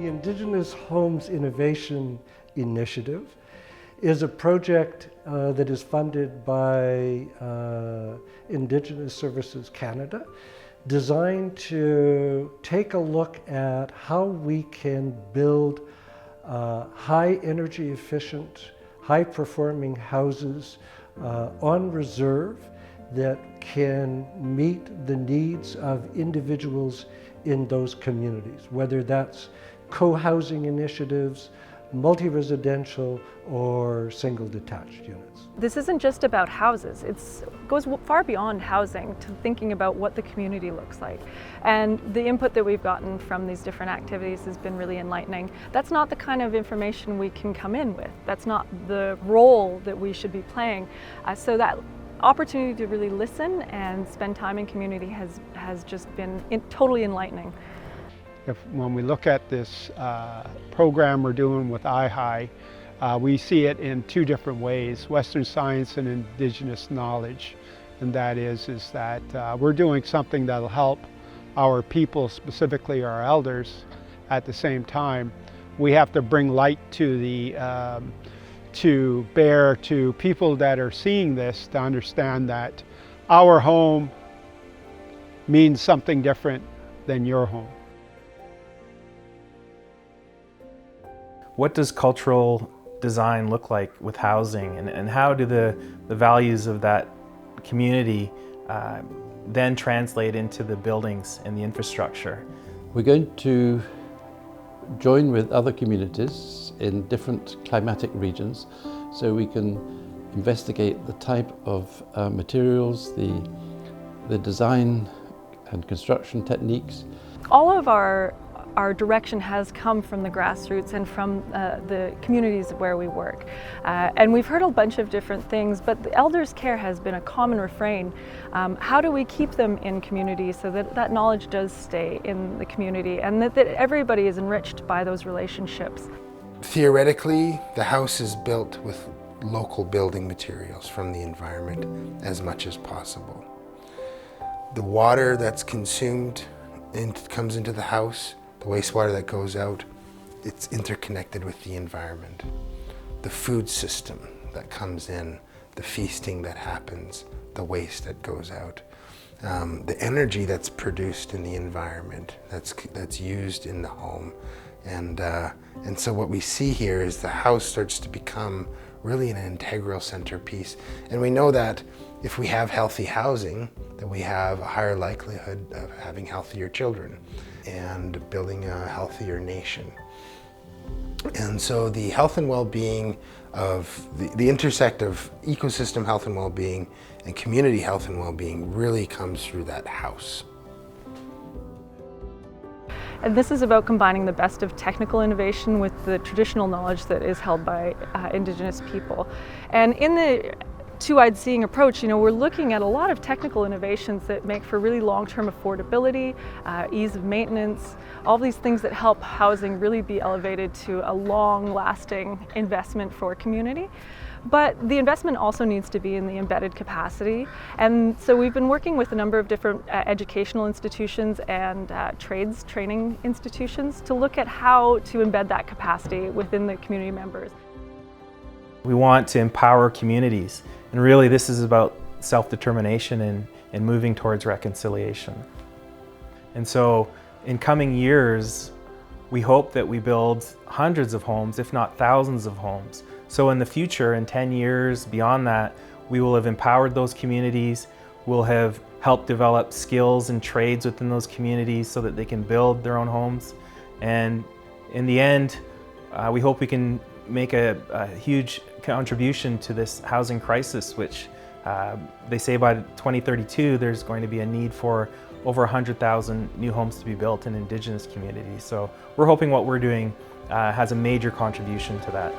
The Indigenous Homes Innovation Initiative is a project that is funded by Indigenous Services Canada, designed to take a look at how we can build high energy efficient, high performing houses on reserve that can meet the needs of individuals in those communities, whether that's co-housing initiatives, multi-residential, or single detached units. This isn't just about houses. It goes far beyond housing to thinking about what the community looks like. And the input that we've gotten from these different activities has been really enlightening. That's not the kind of information we can come in with. That's not the role that we should be playing. So that opportunity to really listen and spend time in community has just been totally enlightening. When we look at this program we're doing with iHi, we see it in two different ways: Western science and Indigenous knowledge. And that is that we're doing something that'll help our people, specifically our elders. At the same time, we have to bring light to bear to people that are seeing this, to understand that our home means something different than your home. What does cultural design look like with housing, and how do the values of that community then translate into the buildings and the infrastructure? We're going to join with other communities in different climatic regions so we can investigate the type of materials, the design and construction techniques. All of our direction has come from the grassroots and from the communities where we work. And we've heard a bunch of different things, but the elders' care has been a common refrain. How do we keep them in community so that that knowledge does stay in the community and that everybody is enriched by those relationships? Theoretically, the house is built with local building materials from the environment as much as possible. The water that's consumed comes into the house. The wastewater that goes out, it's interconnected with the environment. The food system that comes in, the feasting that happens, the waste that goes out, the energy that's produced in the environment, that's used in the home. And so what we see here is the house starts to become really an integral centerpiece. And we know that if we have healthy housing, then we have a higher likelihood of having healthier children and building a healthier nation. And so the health and well-being of the intersect of ecosystem health and well-being and community health and well-being really comes through that house. And this is about combining the best of technical innovation with the traditional knowledge that is held by Indigenous people. And in the two-eyed seeing approach, we're looking at a lot of technical innovations that make for really long-term affordability, ease of maintenance, all these things that help housing really be elevated to a long-lasting investment for community. But the investment also needs to be in the embedded capacity. And so we've been working with a number of different educational institutions and training institutions to look at how to embed that capacity within the community members. We want to empower communities, and really this is about self-determination and moving towards reconciliation. And so in coming years, we hope that we build hundreds of homes, if not thousands of homes. So in the future, in 10 years, beyond that, we will have empowered those communities, we'll have helped develop skills and trades within those communities so that they can build their own homes. And in the end, we hope we can make a huge contribution to this housing crisis, which they say by 2032 there's going to be a need for over 100,000 new homes to be built in Indigenous communities. So we're hoping what we're doing has a major contribution to that.